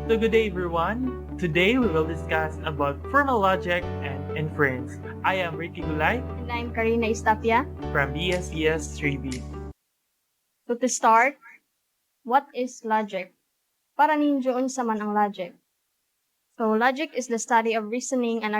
So good day everyone. Today we will discuss about formal logic and inference. I am Ricky Gulay And I'm Karina Istapia. from BSCS 3B. So to start, what is logic? Para ninyo unsa man ang logic? So logic is the study of reasoning and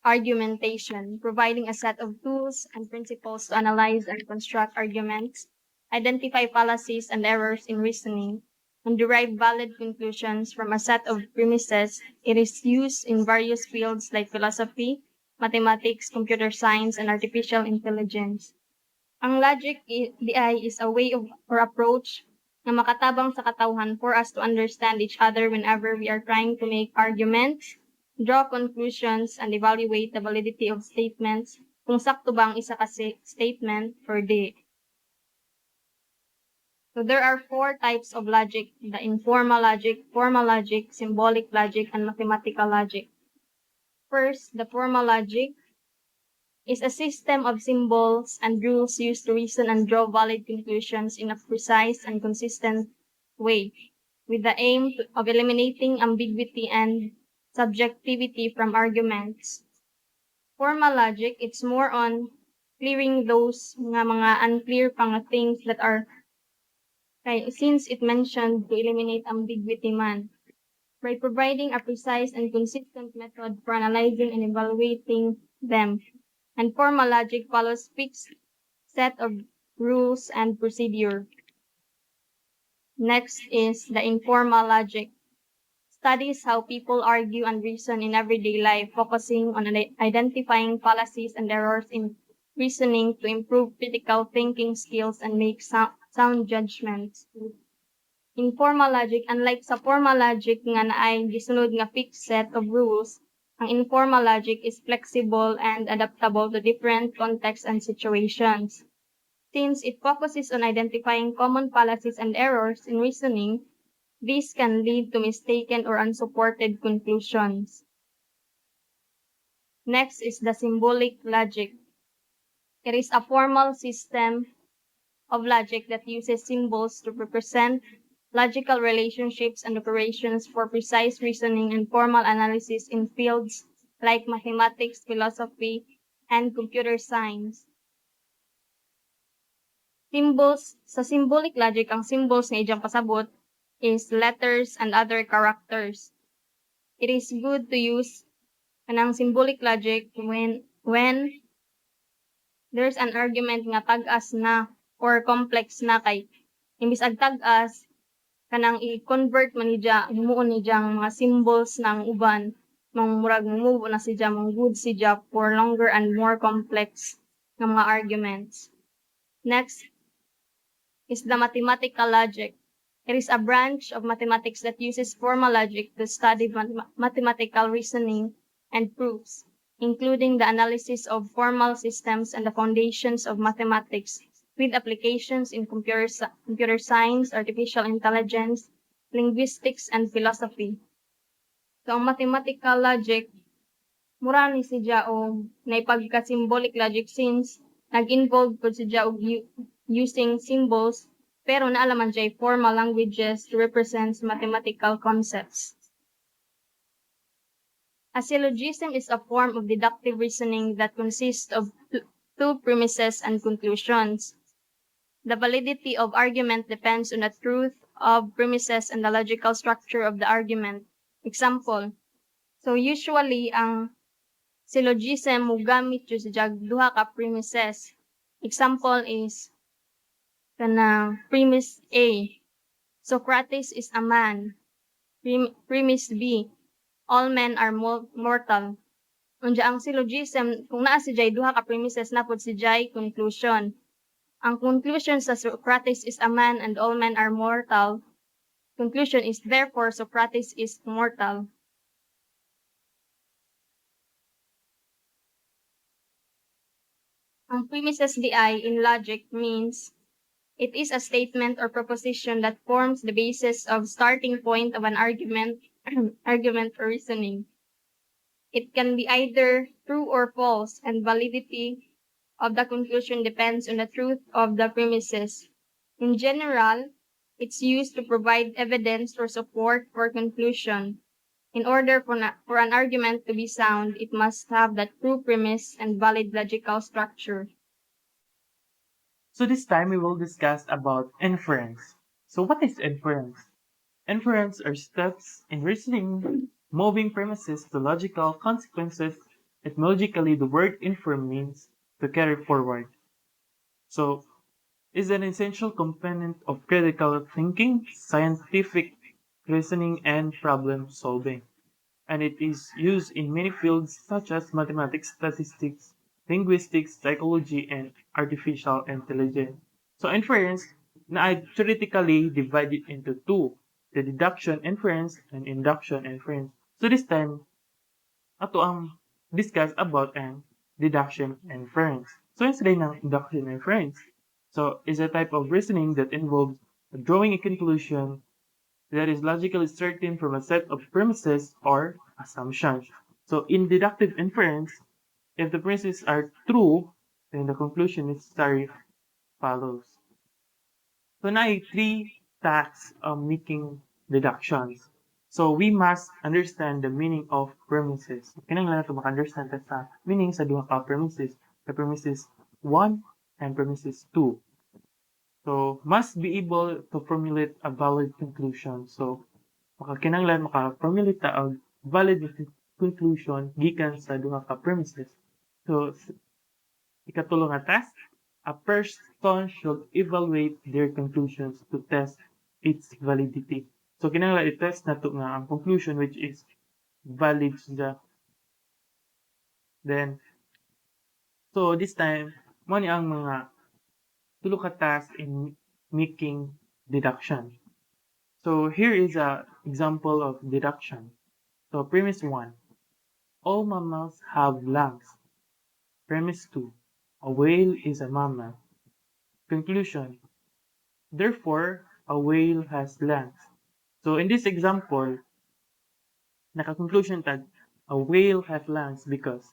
argumentation, providing a set of tools and principles to analyze and construct arguments, identify fallacies and errors in reasoning, and derive valid conclusions from a set of premises. It is used in various fields like philosophy, mathematics, computer science, and artificial intelligence. Ang logic DI is a way of or approach na makatabang sa katawhan for us to understand each other whenever we are trying to make arguments, draw conclusions, and evaluate the validity of statements kung sakto ba ang isa kasi statement or di. So there are 4 types of logic: the informal logic, formal logic, symbolic logic, and mathematical logic. First, the formal logic is a system of symbols and rules used to reason and draw valid conclusions in a precise and consistent way, with the aim of eliminating ambiguity and subjectivity from arguments. Formal logic, it's more on clearing those mga unclear pang things that are, since it mentioned to eliminate ambiguity man, by providing a precise and consistent method for analyzing and evaluating them. And formal logic follows fixed set of rules and procedure. Next is the informal logic. Studies how people argue and reason in everyday life, focusing on identifying fallacies and errors in reasoning to improve critical thinking skills and make sound judgments. Informal logic, unlike sa formal logic nga naay gisunod nga fixed set of rules, ang informal logic is flexible and adaptable to different contexts and situations. Since it focuses on identifying common fallacies and errors in reasoning, these can lead to mistaken or unsupported conclusions. Next is the symbolic logic. It is a formal system of logic that uses symbols to represent logical relationships and operations for precise reasoning and formal analysis in fields like mathematics, philosophy, and computer science. Symbols, sa symbolic logic, ang symbols na iyang pasabot is letters and other characters. It is good to use kanang symbolic logic when there's an argument nga tag-as na or complex na kay imbis ag tag-as kanang i-convert man niya himuon niyang mga symbols ng uban murag move na siya good siya for longer and more complex nga mga arguments. Next is the mathematical logic. It is a branch of mathematics that uses formal logic to study mathematical reasoning and proofs, including the analysis of formal systems and the foundations of mathematics, with applications in computer science, artificial intelligence, linguistics, and philosophy. So, ang mathematical logic, mura ni siya o naipagka-symbolic logic since nag-involve po siya og using symbols, pero naalaman siya formal languages to represent mathematical concepts. A syllogism is a form of deductive reasoning that consists of two premises and conclusions. The validity of argument depends on the truth of premises and the logical structure of the argument. Example, so usually ang syllogism mo gamit yung sa duha ka premises. Example is kanang premise A, Socrates is a man. Premise B, all men are mortal. Unya ang syllogism, kung naa si Jay duha ka premises na pud si Jay conclusion. Ang conclusion sa Socrates is a man and all men are mortal. Conclusion is therefore Socrates is mortal. Ang premises DI in logic means it is a statement or proposition that forms the basis of starting point of an argument or reasoning. It can be either true or false, and validity of the conclusion depends on the truth of the premises. In general, It's used to provide evidence or support for conclusion. In order for an argument to be sound, it must have that true premise and valid logical structure. So this time we will discuss about inference. So what is inference? Inference are steps in reasoning, moving premises to logical consequences. Etymologically, the word infer means to carry forward. So is an essential component of critical thinking, scientific reasoning, and problem solving. And it is used in many fields such as mathematics, statistics, linguistics, psychology, and artificial intelligence. So inference na ay theoretically divided into two, the deduction inference and induction inference. So this time, ato ang discuss about ang deduction inference. So instead ng induction inference, so is a type of reasoning that involves drawing a conclusion that is logically certain from a set of premises or assumptions. So in deductive inference, if the premises are true, then the conclusion necessary follows. So now three tasks of making deductions. So we must understand the meaning of premises. Kinahanglan nato maka-understand ta sa meaning sa duha ka premises, the premises 1 and premises 2. So must be able to formulate a valid conclusion. So kinahanglan maka-formulate ta og valid conclusion gikan sa duha ka premises. So ikatulo nga task, a person should evaluate their conclusions to test its validity. So kinahanglan i-test nato nga ang conclusion which is valid siya. Then so this time mo ni ang mga tulo ka task in making deduction. So here is a example of deduction. So premise 1, all mammals have lungs. Premise 2, a whale is a mammal. Conclusion, therefore, a whale has lungs. So in this example, naka-conclusion tag, a whale has lungs because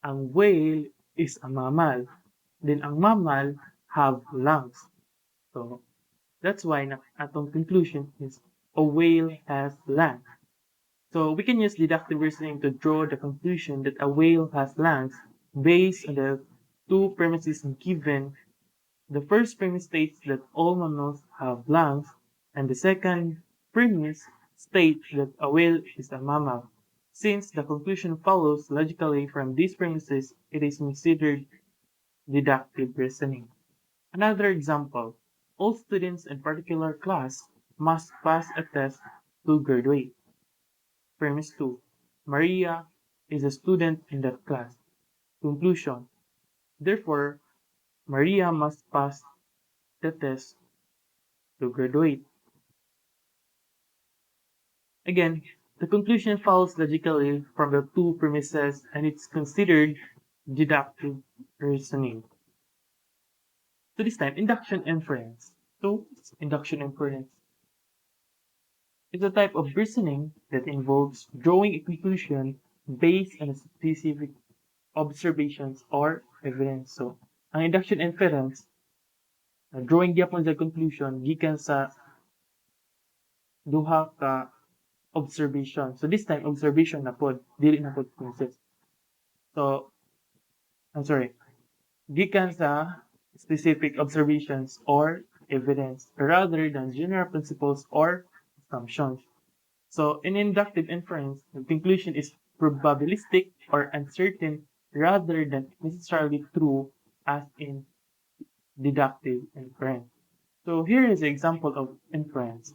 ang whale is a mammal. Then ang mammal have lungs. So that's why atong conclusion is a whale has lungs. So we can use deductive reasoning to draw the conclusion that a whale has lungs based on the two premises given. The first premise states that all mammals have lungs, and the second premise states that a whale is a mammal. Since the conclusion follows logically from these premises, it is considered deductive reasoning. Another example, all students in particular class must pass a test to graduate. Premise 2. Maria is a student in that class. Conclusion. Therefore, Maria must pass the test to graduate. Again, the conclusion follows logically from the two premises and it's considered deductive reasoning. So this time, induction inference. So, induction inference is a type of reasoning that involves drawing a conclusion based on a specific observations or evidence. So, ang induction inference, drawing gyapon sa conclusion gikan sa duha ka observation. So this time observation na pod, dili na pod process. So I'm sorry. Gikan sa specific observations or evidence rather than general principles or assumptions. So in inductive inference, the conclusion is probabilistic or uncertain rather than necessarily true as in deductive inference. So here is an example of inference.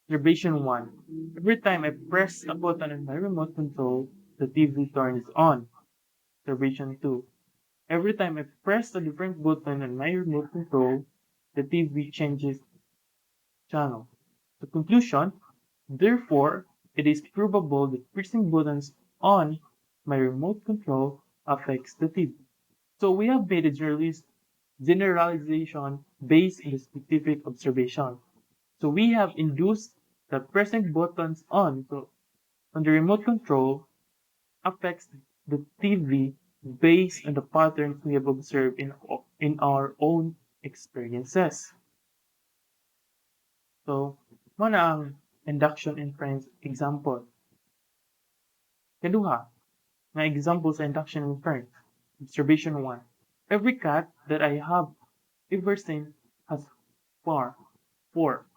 Observation 1. Every time I press a button on my remote control, the TV turns on. Observation 2. Every time I press a different button on my remote control, the TV changes channel. The conclusion, therefore, it is probable that pressing buttons on my remote control affects the TV. So we have made a generalization based on the specific observation. So we have induced that pressing buttons on the remote control affects the TV based on the patterns we have observed in our own experiences. So, mo na ang induction inference example. Kaduha, nga example sa induction inference. Observation 1. Every cat that I have ever seen has four.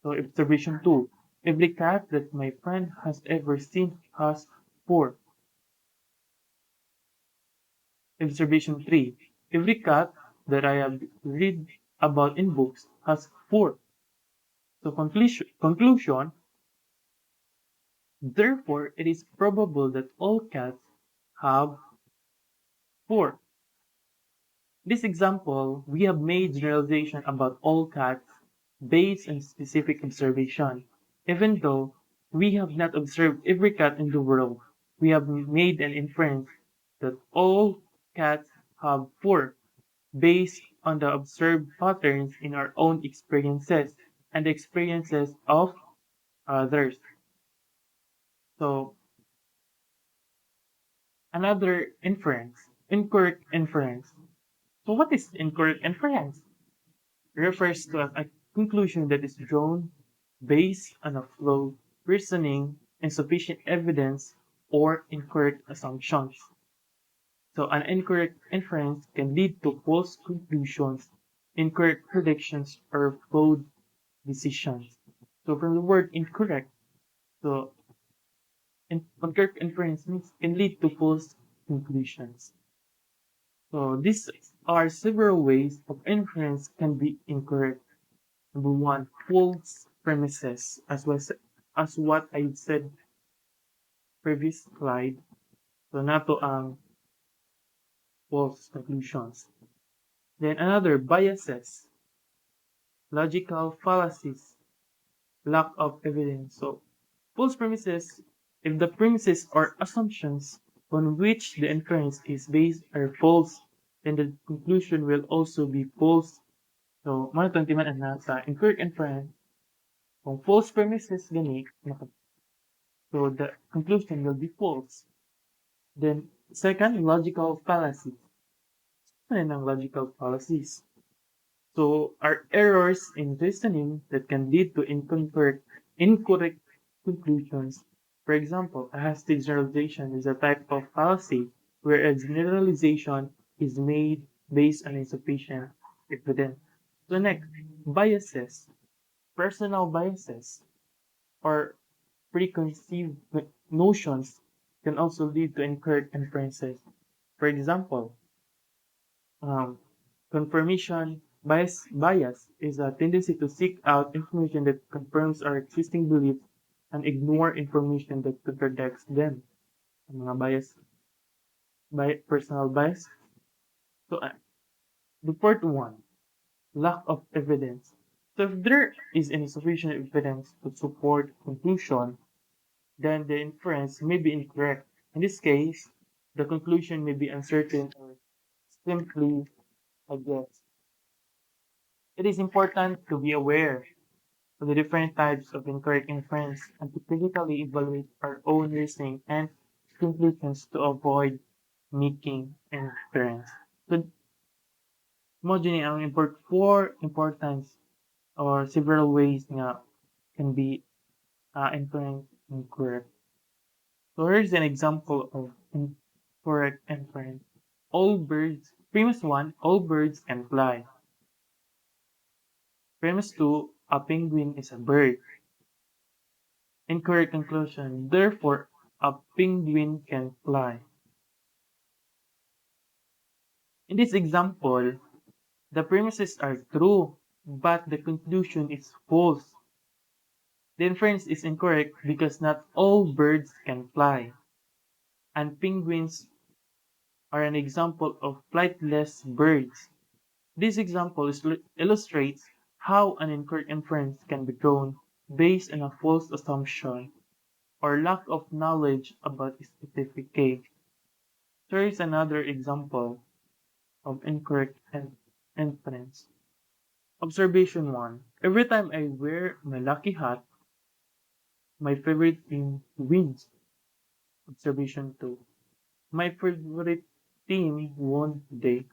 So observation 2. Every cat that my friend has ever seen has four. Observation 3. Every cat that I have read about in books has four. So conclusion, therefore it is probable that all cats have four. This example, we have made generalization about all cats based on specific observation. Even though we have not observed every cat in the world, we have made an inference that all cats have four based on the observed patterns in our own experiences and the experiences of others. So, another inference, incorrect inference. So, what is incorrect inference? Refers to a conclusion that is drawn based on a flawed reasoning, insufficient evidence, or incorrect assumptions. So an incorrect inference can lead to false conclusions, incorrect predictions, or flawed decisions. So from the word incorrect, so incorrect inference means can lead to false conclusions. So these are several ways of inference can be incorrect. Number one, false premises, as what I said previous slide. So nato ang false conclusions. Then another, biases, logical fallacies, lack of evidence. So false premises, if the premises or assumptions on which the inference is based are false, then the conclusion will also be false. So, mga timan na sa incorrect inference, kung false premises gani, so the conclusion will be false. Then, second, logical fallacies. Ano ng logical fallacies? So, are errors in reasoning that can lead to incorrect conclusions. For example, a hasty generalization is a type of fallacy where a generalization is made based on insufficient evidence. So next, biases, personal biases, or preconceived notions can also lead to incorrect inferences. For example, um, confirmation bias is a tendency to seek out information that confirms our existing beliefs and ignore information that contradicts them. Ang mga personal bias. So, the fourth one, lack of evidence. So if there is insufficient evidence to support conclusion, then the inference may be incorrect. In this case, the conclusion may be uncertain or simply a guess. It is important to be aware of the different types of incorrect inference and to critically evaluate our own reasoning and conclusions to avoid making inference. So, mo dyan ang four importance or several ways nga can be inference incorrect. So here's an example of incorrect inference. Premise 1, all birds can fly. Premise 2, a penguin is a bird. Incorrect conclusion, therefore, a penguin can fly. In this example, the premises are true, but the conclusion is false. The inference is incorrect because not all birds can fly, and penguins are an example of flightless birds. This example illustrates how an incorrect inference can be drawn based on a false assumption or lack of knowledge about a specific case. Here is another example of incorrect inference. Observation 1. Every time I wear my lucky hat, my favorite team wins. Observation 2. My favorite team won today.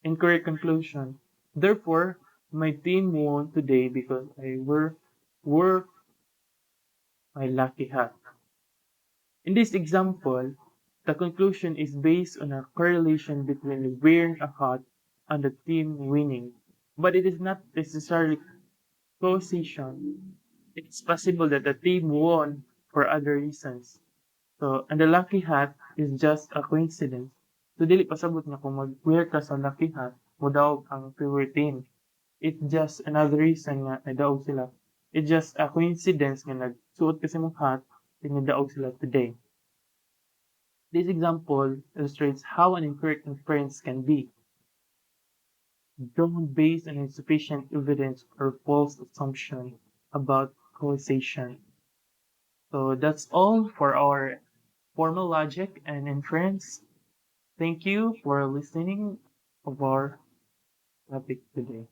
Incorrect conclusion. Therefore, My team won today because I wore my lucky hat. In this example, the conclusion is based on a correlation between wearing a hat and the team winning, but it is not necessarily causation. It's possible that the team won for other reasons. So, and the lucky hat is just a coincidence. So, dili pasabot na kung mag-wear ka sa lucky hat, mudaog ang favorite team. It's just another reason nga nadaog sila. It's just a coincidence nga nagsuot kasi mong hat, then nadaog sila today. This example illustrates how an incorrect inference can be drawn based on insufficient evidence or false assumption about causation. So that's all for our formal logic and inference. Thank you for listening of our topic today.